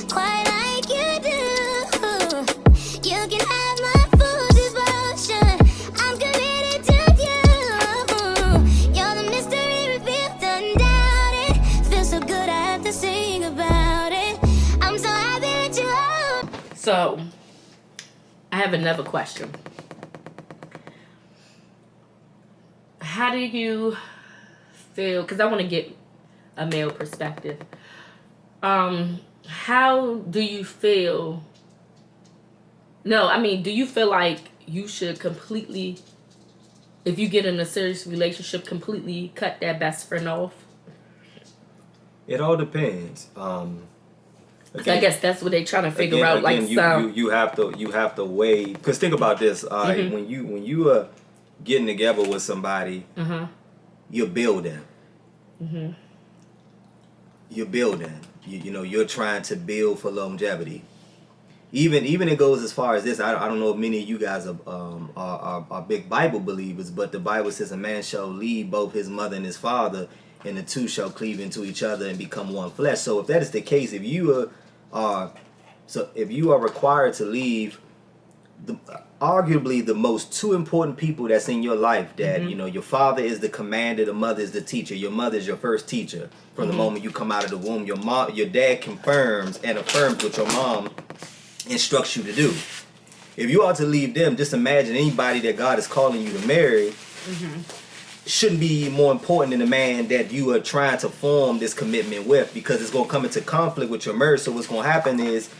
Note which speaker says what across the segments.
Speaker 1: quite like you do. You can have my full devotion. I'm committed to you. You're the mystery revealed, undoubted. Feels so good, I have to sing about it. I'm so happy that you hold.
Speaker 2: So, I have another question. How do you feel? Because I want to get a male perspective. How do you feel? No, I mean, do you feel like you should completely, if you get in a serious relationship, completely cut that best friend off?
Speaker 3: It all depends.
Speaker 2: I guess that's what they're trying to figure out. Like
Speaker 3: you have to weigh. Because think about this. When you are getting together with somebody, you're building. You're building. You're trying to build for longevity. Even it goes as far as this. I don't know if many of you guys are big Bible believers, but the Bible says a man shall leave both his mother and his father, and the two shall cleave into each other and become one flesh. So if that is the case, if you are required to leave arguably the most two important people that's in your life, that your father is the commander, the mother is the teacher. Your mother is your first teacher from the moment you come out of the womb. Your dad confirms and affirms what your mom instructs you to do. If you are to leave them, just imagine anybody that God is calling you to marry shouldn't be more important than the man that you are trying to form this commitment with, because it's going to come into conflict with your marriage. So what's going to happen is,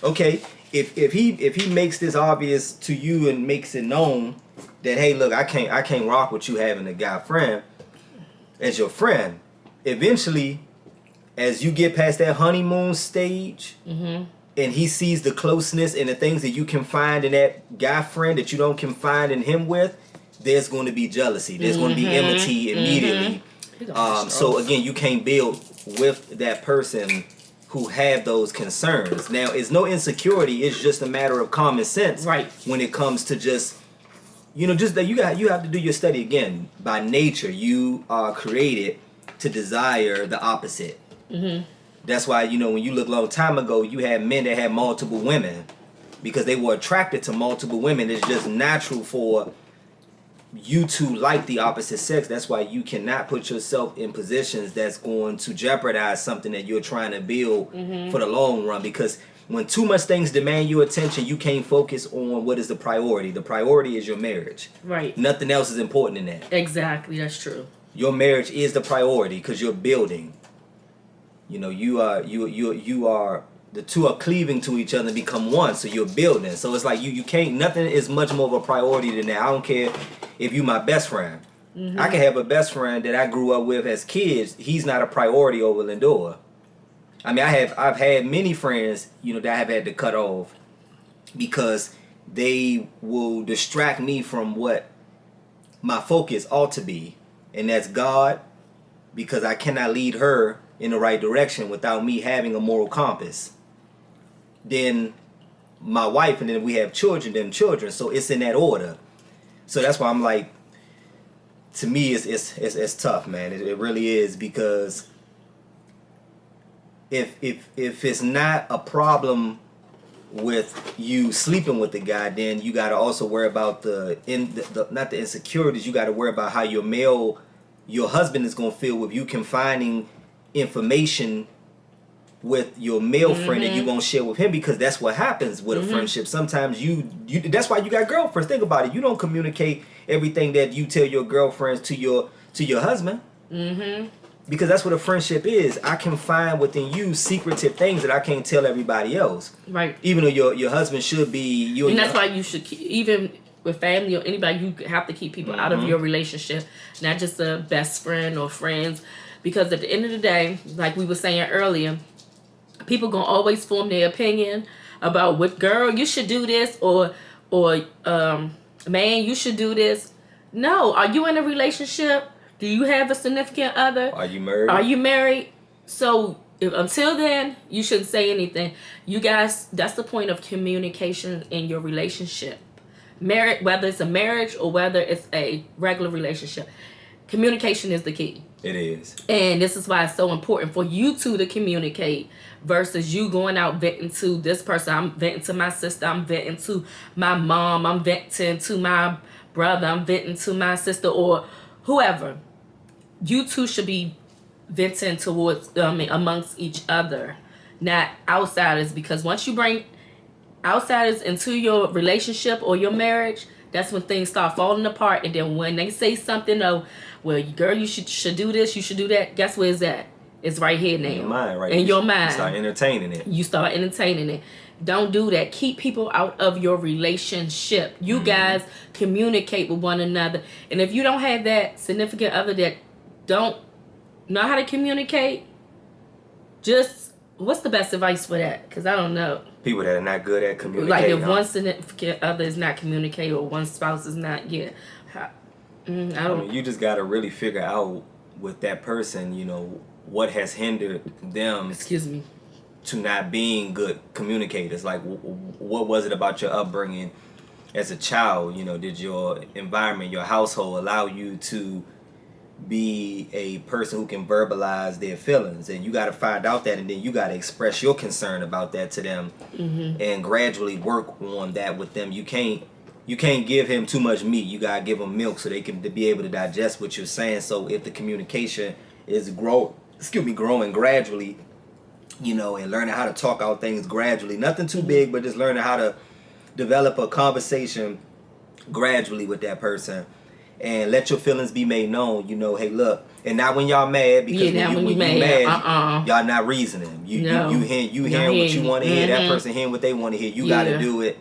Speaker 3: okay, if he makes this obvious to you and makes it known that, hey, look, I can't rock with you having a guy friend as your friend, eventually, as you get past that honeymoon stage, and he sees the closeness and the things that you can find in that guy friend that you don't can find in him with, there's going to be jealousy. There's going to be enmity immediately. So again, you can't build with that person who have those concerns. Now, it's no insecurity. It's just a matter of common sense.
Speaker 2: Right.
Speaker 3: When it comes to just that you have to do your study again. By nature, you are created to desire the opposite. That's why, when you look a long time ago, you had men that had multiple women because they were attracted to multiple women. It's just natural for you to like the opposite sex. That's why you cannot put yourself in positions that's going to jeopardize something that you're trying to build for the long run. Because when too much things demand your attention, you can't focus on what is the priority. The priority is your marriage. Right. Nothing else is important in that.
Speaker 2: Exactly. That's true.
Speaker 3: Your marriage is the priority because you're building. You are the two are cleaving to each other and become one, so you're building. So it's like you can't, nothing is much more of a priority than that. I don't care if you my best friend. I can have a best friend that I grew up with as kids. He's not a priority over Lindora. I mean, I've had many friends, that I have had to cut off because they will distract me from what my focus ought to be, and that's God, because I cannot lead her in the right direction without me having a moral compass. Then my wife, and then we have children, so it's in that order. So that's why I'm like, to me it's tough, man. It really is, because if it's not a problem with you sleeping with the guy, then you got to also worry about not the insecurities. You got to worry about how your husband is going to feel with you confining information with your male friend that you're going to share with him, because that's what happens with a friendship. Sometimes you that's why you got girlfriends. Think about it. You don't communicate everything that you tell your girlfriends to your husband. Because that's what a friendship is. I can find within you secretive things that I can't tell everybody else. Right. Even though your husband should be you.
Speaker 2: And that's why you should keep, even with family or anybody, you have to keep people out of your relationship, not just a best friend or friends. Because at the end of the day, like we were saying earlier, people gonna always form their opinion about what, girl, you should do this, or man, you should do this. No, are you in a relationship? Do you have a significant other?
Speaker 3: Are you married?
Speaker 2: Are you married? So until then, you shouldn't say anything. You guys, that's the point of communication in your relationship. Marriage, whether it's a marriage or whether it's a regular relationship. Communication is the key.
Speaker 3: It is.
Speaker 2: And this is why it's so important for you two to communicate versus you going out venting to this person. I'm venting to my sister. I'm venting to my mom. I'm venting to my brother. I'm venting to my sister or whoever. You two should be venting towards, amongst each other, not outsiders. Because once you bring outsiders into your relationship or your marriage, that's when things start falling apart. And then when they say something, oh, well, girl, you should do this, you should do that. Guess where it's at? It's right here now.
Speaker 3: In your mind, right?
Speaker 2: In your mind.
Speaker 3: You start entertaining it.
Speaker 2: You start entertaining it. Don't do that. Keep people out of your relationship. You guys communicate with one another. And if you don't have that significant other that don't know how to communicate, just, what's the best advice for that? Because I don't know.
Speaker 3: People that are not good at communicating.
Speaker 2: Like if one significant other is not communicating or one spouse is not, I mean,
Speaker 3: you just got to really figure out with that person, you know, what has hindered them.
Speaker 2: Excuse me.
Speaker 3: To not being good communicators. Like, what was it about your upbringing as a child? You know, did your environment, your household allow you to be a person who can verbalize their feelings? And you got to find out that, and then you got to express your concern about that to them, and gradually work on that with them. You can't give him too much meat. You got to give him milk so they can be able to digest what you're saying. So if the communication is growing gradually, you know, and learning how to talk out things gradually. Nothing too big, but just learning how to develop a conversation gradually with that person. And let your feelings be made known. You know, hey, look. And not when y'all mad, because when you mad, y'all not reasoning. You hearing what you want to hear. That person hearing what they want to hear. You got to do it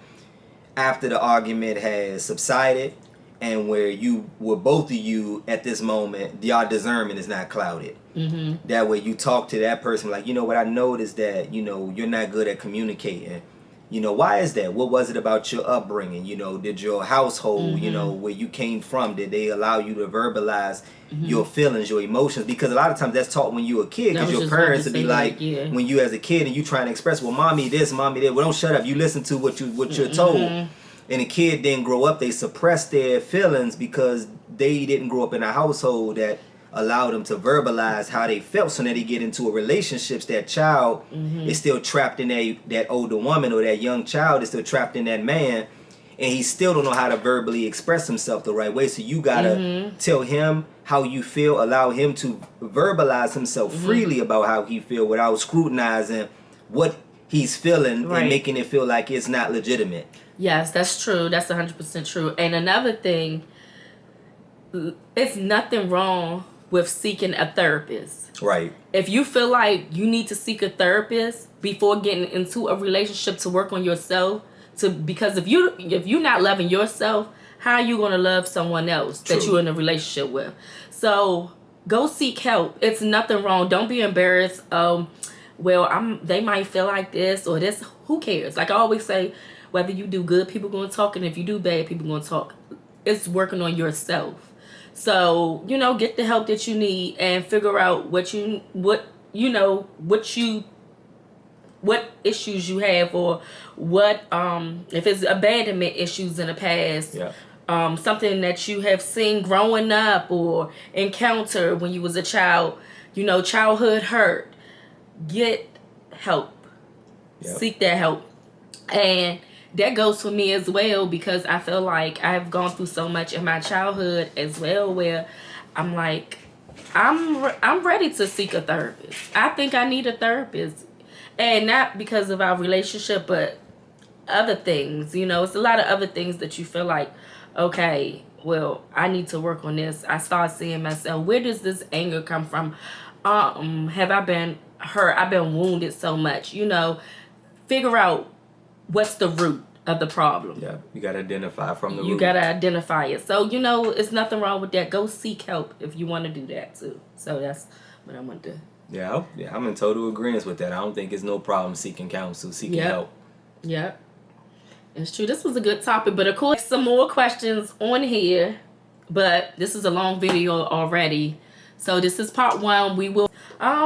Speaker 3: after the argument has subsided, and where both of you at this moment, y'all discernment is not clouded. That way you talk to that person like, you know what, I noticed that, you know, you're not good at communicating. You know, why is that? What was it about your upbringing? You know, did your household, you know, where you came from, did they allow you to verbalize your feelings, your emotions? Because a lot of times that's taught when you were a kid, because your parents would be like, when you as a kid and you trying to express, well, mommy this, mommy that, well, don't shut up. You listen to what you're told. And a kid didn't grow up, they suppress their feelings because they didn't grow up in a household that allowed them to verbalize how they felt. So now they get into a relationships, that child is still trapped in that older woman, or that young child is still trapped in that man, and he still don't know how to verbally express himself the right way. So you gotta tell him how you feel, allow him to verbalize himself freely about how he feel without scrutinizing what he's feeling and making it feel like it's not legitimate.
Speaker 2: Yes, that's true. That's 100% true. And another thing, it's nothing wrong with seeking a therapist.
Speaker 3: Right.
Speaker 2: If you feel like you need to seek a therapist before getting into a relationship to work on yourself, because if you're not loving yourself, how are you going to love someone else that you're in a relationship with? So go seek help. It's nothing wrong. Don't be embarrassed. They might feel like this or this. Who cares? Like I always say, whether you do good, people going to talk, and if you do bad, people going to talk. It's working on yourself. So, you know, get the help that you need and figure out what issues you have, or what if it's abandonment issues in the past. Something that you have seen growing up or encountered when you was a child, you know, childhood hurt. Get help. Seek that help. And that goes for me as well, because I feel like I've gone through so much in my childhood as well, where I'm like, I'm ready to seek a therapist. I think I need a therapist. And not because of our relationship, but other things. You know, it's a lot of other things that you feel like, okay, well, I need to work on this. I start seeing myself, where does this anger come from? Have I been hurt? I've been wounded so much. You know, figure out what's the root of the problem.
Speaker 3: Yeah, you got to identify from the root.
Speaker 2: You got to identify it. So, you know, it's nothing wrong with that. Go seek help if you want to do that, too. So that's what I want to do.
Speaker 3: Yeah, I'm in total agreement with that. I don't think it's no problem seeking counsel, seeking help.
Speaker 2: Yeah, it's true. This was a good topic, but of course, some more questions on here. But this is a long video already. So this is part 1. We will...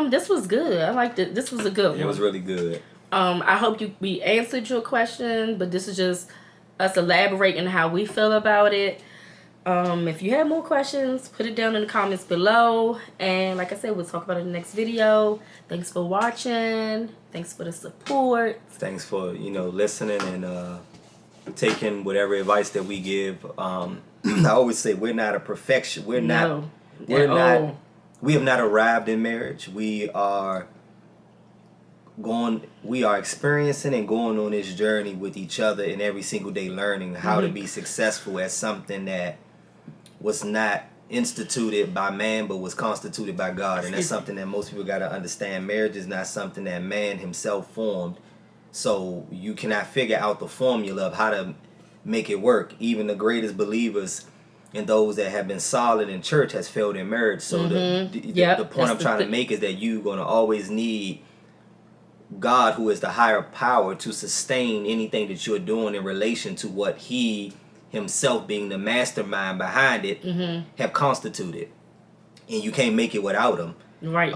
Speaker 2: this was good. I liked it. This was a good one.
Speaker 3: It was really good.
Speaker 2: I hope we answered your question, but this is just us elaborating how we feel about it. If you have more questions, put it down in the comments below. And like I said, we'll talk about it in the next video. Thanks for watching. Thanks for the support.
Speaker 3: Thanks for, listening and taking whatever advice that we give. I always say we're not a perfection. We have not arrived in marriage. We are experiencing and going on this journey with each other, and every single day learning how to be successful at something that was not instituted by man but was constituted by God. And that's something that most people got to understand. Marriage is not something that man himself formed, so you cannot figure out the formula of how to make it work. Even the greatest believers and those that have been solid in church has failed in marriage. So the point I'm trying to make is that you're going to always need God, who is the higher power, to sustain anything that you're doing in relation to what he himself, being the mastermind behind it, have constituted. And you can't make it without him.
Speaker 2: Right.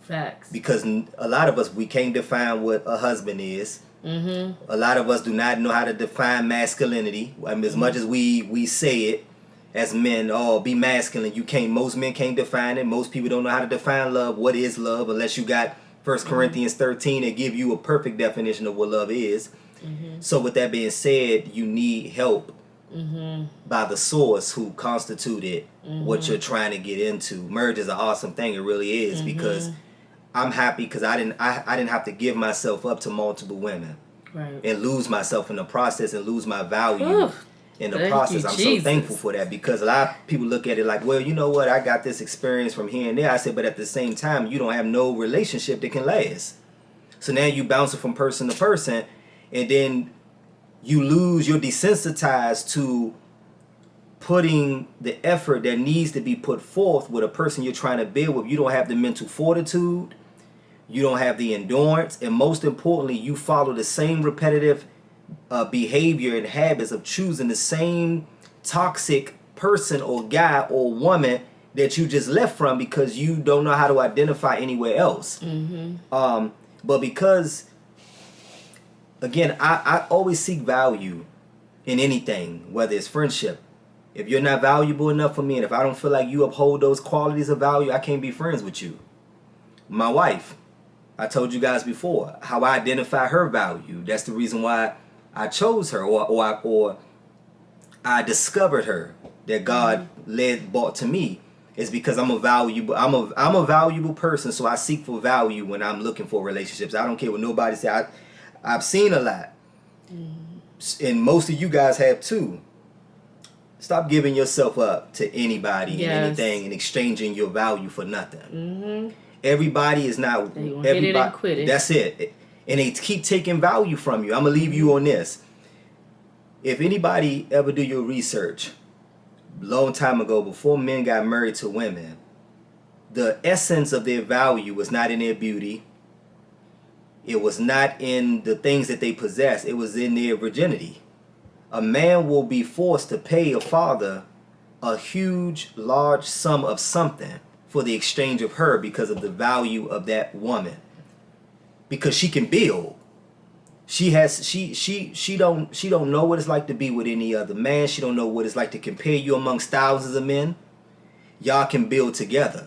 Speaker 2: Facts.
Speaker 3: Because a lot of us, we can't define what a husband is. A lot of us do not know how to define masculinity. I mean, as much as we say it as men, be masculine, most men can't define it. Most people don't know how to define love. What is love? Unless you got 1 Corinthians 13 that give you a perfect definition of what love is. So with that being said, you need help by the source who constituted what you're trying to get into. Marriage is an awesome thing. It really is, because I'm happy because I didn't have to give myself up to multiple women and lose myself in the process and lose my value in the process. I'm so thankful for that, because a lot of people look at it like, well, you know what, I got this experience from here and there. I said, but at the same time, you don't have no relationship that can last. So now you bouncing from person to person, and then you're desensitized to putting the effort that needs to be put forth with a person you're trying to build with. You don't have the mental fortitude, you don't have the endurance, and most importantly, you follow the same repetitive behavior and habits of choosing the same toxic person or guy or woman that you just left from because you don't know how to identify anywhere else. But because, again, I always seek value in anything, whether it's friendship. If you're not valuable enough for me, and if I don't feel like you uphold those qualities of value, I can't be friends with you. My wife, I told you guys before how I identify her value. That's the reason why I chose her, or I discovered her, that God brought to me, is because I'm a valuable person. So I seek for value when I'm looking for relationships. I don't care what nobody say. I've seen a lot, and most of you guys have too. Stop giving yourself up to anybody and anything and exchanging your value for nothing. Everybody is not everybody. Hit it and quit it. That's it. And they keep taking value from you. I'm going to leave you on this. If anybody ever do your research, long time ago, before men got married to women, the essence of their value was not in their beauty. It was not in the things that they possess. It was in their virginity. A man will be forced to pay a father a huge, large sum of something for the exchange of her because of the value of that woman. Because she can build. She don't know what it's like to be with any other man. She don't know what it's like to compare you amongst thousands of men. Y'all can build together.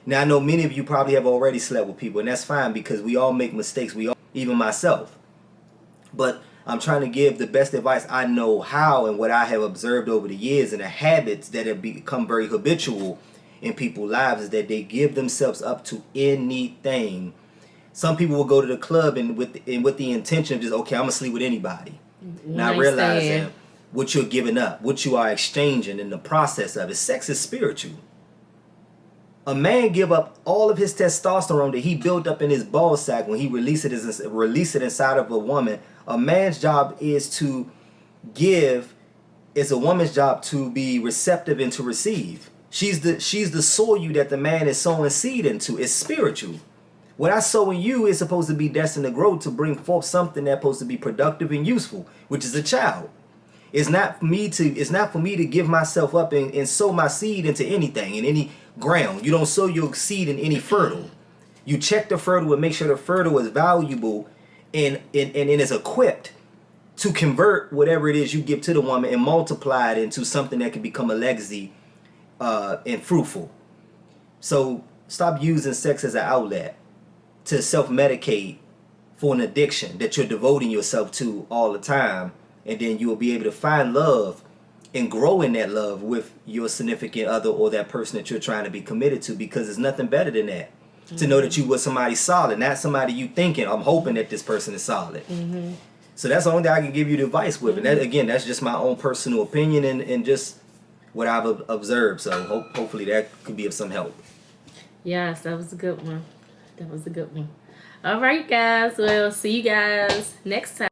Speaker 3: Now I know many of you probably have already slept with people, and that's fine because we all make mistakes. Even myself. But I'm trying to give the best advice I know how, and what I have observed over the years, and the habits that have become very habitual in people's lives is that they give themselves up to anything. Some people will go to the club and with the intention of just, okay, I'm gonna sleep with anybody. Not realizing what you're giving up, what you are exchanging in the process of it. Sex is spiritual. A man give up all of his testosterone that he built up in his ball sack when he release it inside of a woman. A man's job is to give. It's a woman's job to be receptive and to receive. She's the soil that the man is sowing seed into. It's spiritual. What I sow in you is supposed to be destined to grow, to bring forth something that's supposed to be productive and useful, which is a child. It's not for me to give myself up and sow my seed into anything, in any ground. You don't sow your seed in any fertile. You check the fertile and make sure the fertile is valuable and is equipped to convert whatever it is you give to the woman and multiply it into something that can become a legacy and fruitful. So stop using sex as an outlet to self-medicate for an addiction that you're devoting yourself to all the time, and then you will be able to find love and grow in that love with your significant other or that person that you're trying to be committed to, because there's nothing better than that. Mm-hmm. To know that you with somebody solid, not somebody you thinking, I'm hoping that this person is solid. Mm-hmm. So that's the only thing I can give you the advice with. Mm-hmm. And that, again, that's just my own personal opinion and just what I've observed. So hopefully that could be of some help.
Speaker 2: Yes, that was a good one. That was a good one. All right, guys. Well, see you guys next time.